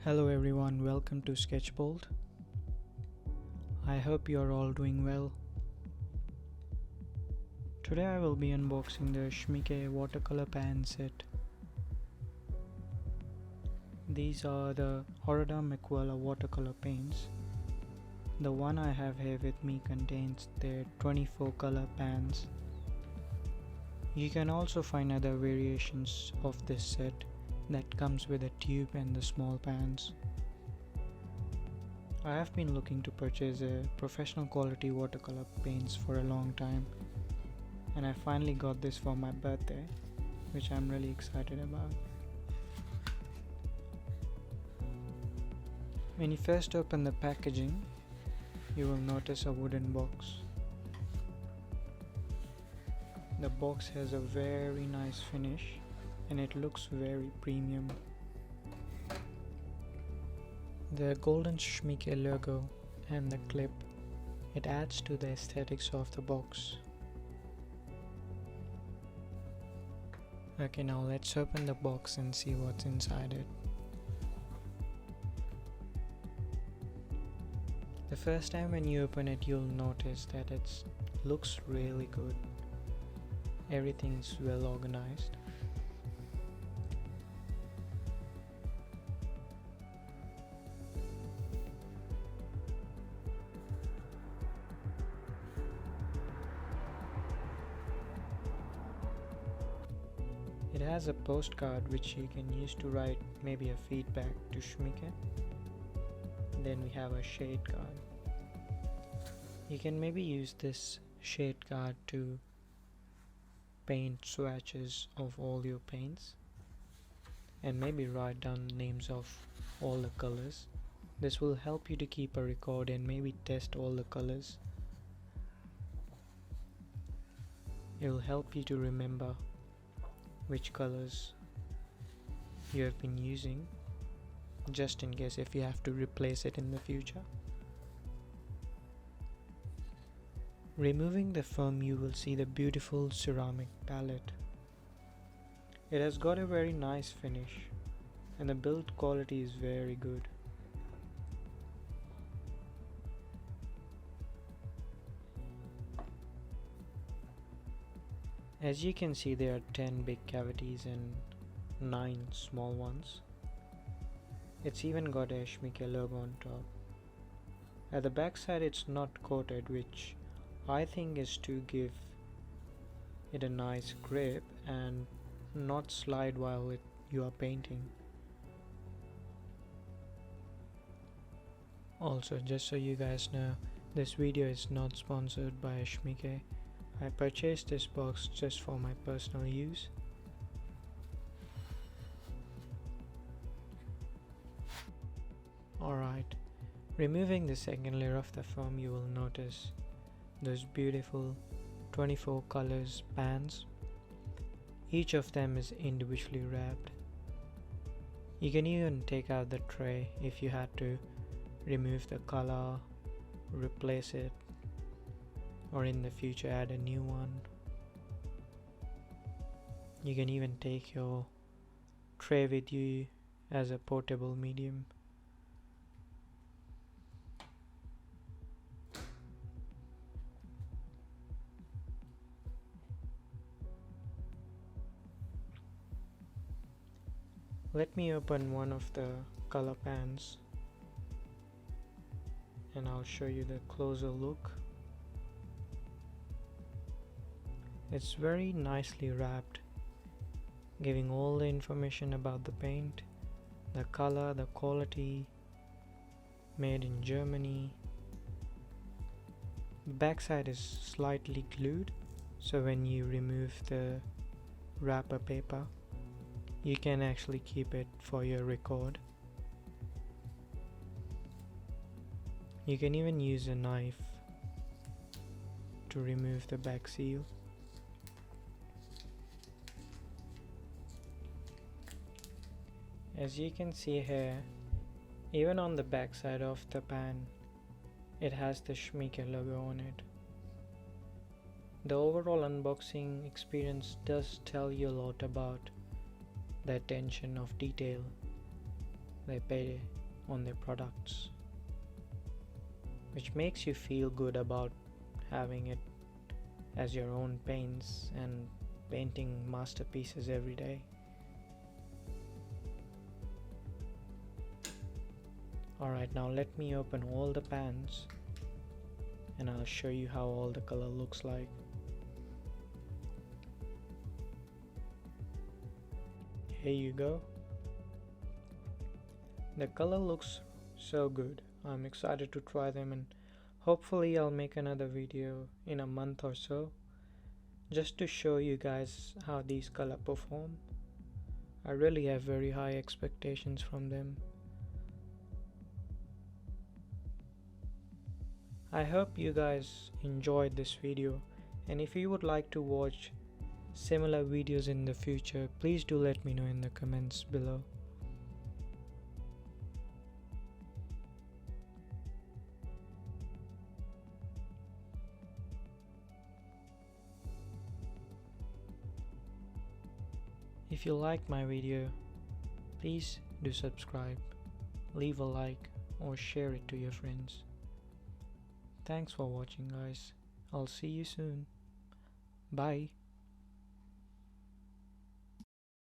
Hello everyone, welcome to Sketchbolt. I hope you are all doing well. Today I will be unboxing the Schmincke watercolor pan set. These are the Horadam Aquarell watercolor paints. The one I have here with me contains their 24 color pans. You can also find other variations of this set that comes with a tube and the small pans. I have been looking to purchase a professional quality watercolor paints for a long time, and I finally got this for my birthday, which I'm really excited about. When you first open the packaging, you will notice a wooden box. The box has a very nice finish and it looks very premium. The golden Schmincke logo and the clip, it adds to the aesthetics of the box. Okay, now let's open the box and see what's inside it. The first time when you open it, you'll notice that it looks really good. Everything's well organized. It has a postcard which you can use to write maybe a feedback to Schmincke. Then we have a shade card. You can maybe use this shade card to paint swatches of all your paints and maybe write down names of all the colors. This will help you to keep a record and maybe test all the colors. It will help you to remember which colors you have been using, just in case if you have to replace it in the future. Removing the foam, you will see the beautiful ceramic palette. It has got a very nice finish and the build quality is very good. As you can see, there are 10 big cavities and 9 small ones. It's even got a Schmincke logo on top. At the back side it's not coated, which I think is to give it a nice grip and not slide while you are painting. Also, just so you guys know, this video is not sponsored by Schmincke. I purchased this box just for my personal use. Alright, removing the second layer of the foam, you will notice those beautiful 24 colors pans. Each of them is individually wrapped. You can even take out the tray if you had to remove the color, replace it, or in the future add a new one. You can even take your tray with you as a portable medium. Let me open one of the color pans and I'll show you the closer look. It's very nicely wrapped, giving all the information about the paint, the color, the quality, made in Germany. The backside is slightly glued, so when you remove the wrapper paper, you can actually keep it for your record. You can even use a knife to remove the back seal. As you can see here, even on the back side of the pan, it has the Schmincke logo on it. The overall unboxing experience does tell you a lot about the attention of detail they pay on their products, which makes you feel good about having it as your own paints and painting masterpieces every day. Alright, now let me open all the pans and I'll show you how all the color looks like. Here you go. The color looks so good. I'm excited to try them, and hopefully I'll make another video in a month or so just to show you guys how these color perform. I really have very high expectations from them. I hope you guys enjoyed this video, and if you would like to watch similar videos in the future, please do let me know in the comments below. If you like my video, please do subscribe, leave a like or share it to your friends. Thanks for watching, guys. I'll see you soon. Bye.